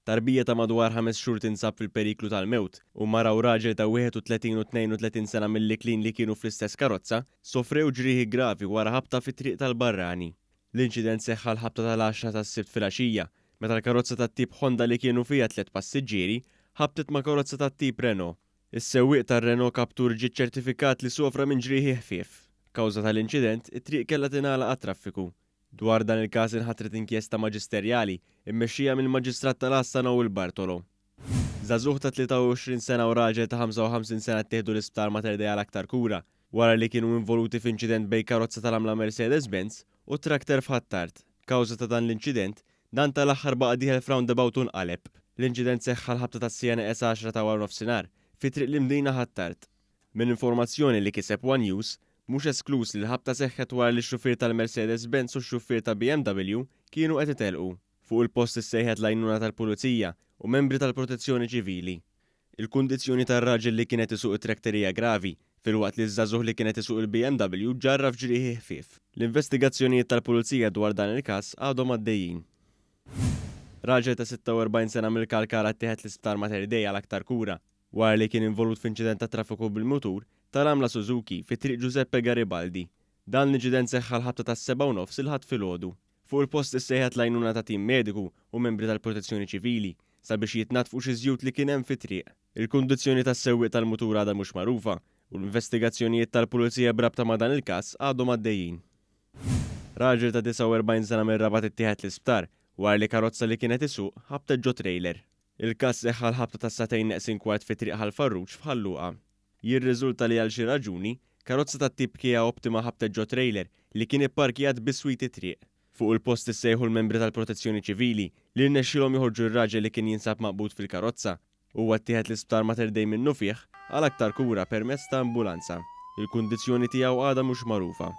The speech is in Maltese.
Tarbija ta' madwar 5 xhur tinsab fil-periklu tal-mewt u mara u raġel ta' 31 u 32 sena mill-Liklin li kienu fl-istess karozza sofrew ġrieħi gravi wara ħabta fit-triq tal-Barrani. L-inċident seħħa l-ħabta tal-10 tas-sibt filgħaxija meta l-karozza tat-tip Honda li kienu fiha 3 passiġġieri ħabtet ma' karozza tat-tip Renault. Is-sewwieq tar-Renault Captur ġie ċertifikat li sofra minn ġrieħi ħfief. Kawża tal-inċident, it-triq kellha tingħalaq għat-traffiku. Dwar dan il-każ inħatret inkjesta maġisterjali mmexxija mill-Maġistrat tal-Assa Nawel Bartolo. Żagħżugħ ta' 23 sena u raġel ta' 55 sena ttieħdu l-isptar Mater Dei għal aktar kura wara li kienu involuti f'inċident bejn karozza tal-għamla Mercedes-Benz u trakter f'Ħattart. Kawża ta' dan l-inċident dan tal-aħħar baqa' dieħel f'roundabout u nqaleb. L-inċident seħħa l-ħabta tas-CNS 10 ta' wara nofsinhar fi triq l-imdina Ħattart. Minn informazzjoni li kiseb One News, mhux esklus li l-ħabta seħħet wara li x-xufier tal-Mercedes-Benz u x-xufier ta' BMW kienu qed itelqu. Fuq il-post issejħet l-għajnuna tal-Pulizija u membri tal-Protezzjoni Ċivili. Il-kundizzjoni tar-raġel li kienet isuq it-trakterija gravi filwaqt li żagħżugħ li kienet isuq il-BMW ġarra f'ġrieħi ħfief. L-investigazzjonijiet tal-Pulizija dwar dan il-każ għadhom għaddejjin. Raġel ta' 46 sena mill-Kalkara ttieħed l-isptar Mater Dei għal aktar kura wara li kien involut f'inċident ta' traffiku bil-mutur tal-għamla Suzuki fi triq Giuseppe Garibaldi. Dan l-inċident seħħa l-ħabta tas-7:30 il-ħadd filgħodu. Fuq il-post issejħet l-għajnuna ta' tim mediku u membri tal-Protezzjoni Ċivili sabiex jitnatfu xi żjud li kien hemm fit-triq. Il-kundizzjoni tas-sewwieq tal-mutur għadha mhux magħrufa u l-investigazzjonijiet tal-Pulizija brabta ma' dan il-każ għadhom għaddejjin. Raġel ta' 49 sena mir-Rabat ittieħed l-isptar wara li karozza li kienet isuq ħabtet ġo trailer. Il-każ seħħa l-ħabta tas satejn neqsin kwart fi triq ħal-Farruġ f'Ħalluqa. Jirriżulta li għal xi raġuni karozza tat-tip Kia Optima ħabtet ġo trailer li kien ipparkjat bis-switi triq. Fuq il-post issejħu l-membri tal-Protezzjoni Ċivili li rnexxilhom joħorġu r-raġel li kien jinsab maqbud fil-karozza huwa ttieħed l-isptar Mater Dei minnu fih għal aktar kura permezz ta' ambulanza. Il-kundizzjoni tiegħu għadha mhux magħrufa.